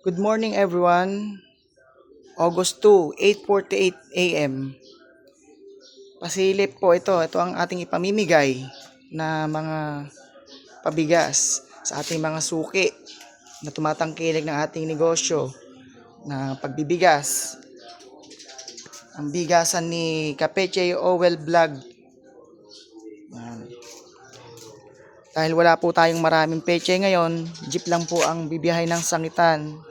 Good morning everyone. August 2, 8:48 AM. Pasilip po ito. Ito ang ating ipamimigay na mga pabigas sa ating mga suki na tumatangkilik ng ating negosyo na pagbibigas. Ang bigasan ni Kapeche Owel Vlog. Yan. Dahil wala po tayong maraming peche ngayon, jeep lang po ang bibiyahe ng sangitan.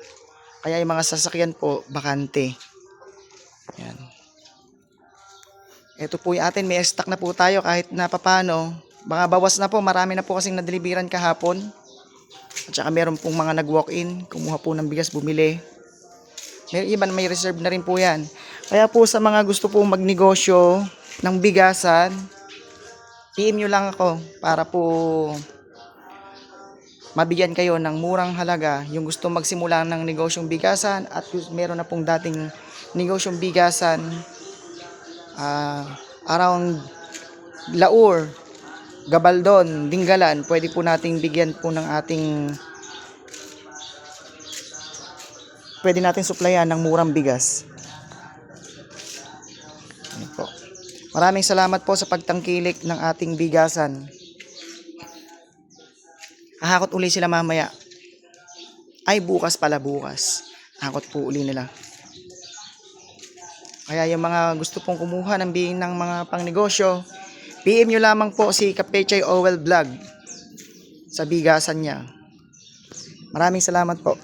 Kaya yung mga sasakyan po, bakante. Yan. Ito po yung atin, may stock na po tayo kahit na papano. Baka bawas na po, marami na po kasing nadeliveran kahapon. At saka meron pong mga nag-walk-in, kumuha po ng bigas, bumili. May iba may reserve na rin po yan. Kaya po sa mga gusto po magnegosyo ng bigasan, PM nyo lang ako para po mabigyan kayo ng murang halaga yung gusto magsimula ng negosyong bigasan at meron na pong dating negosyong bigasan around Laur, Gabaldon, Dingalan. Pwede po nating bigyan po ng pwede natin supplyan ng murang bigas. Ano po. Maraming salamat po sa pagtangkilik ng ating bigasan. Hahakot uli sila mamaya. Ay, bukas pala, bukas. Hakot po uli nila. Kaya yung mga gusto pong kumuha ng mga pangnegosyo, PM nyo lamang po si Kapeche Owel Vlog sa bigasan niya. Maraming salamat po.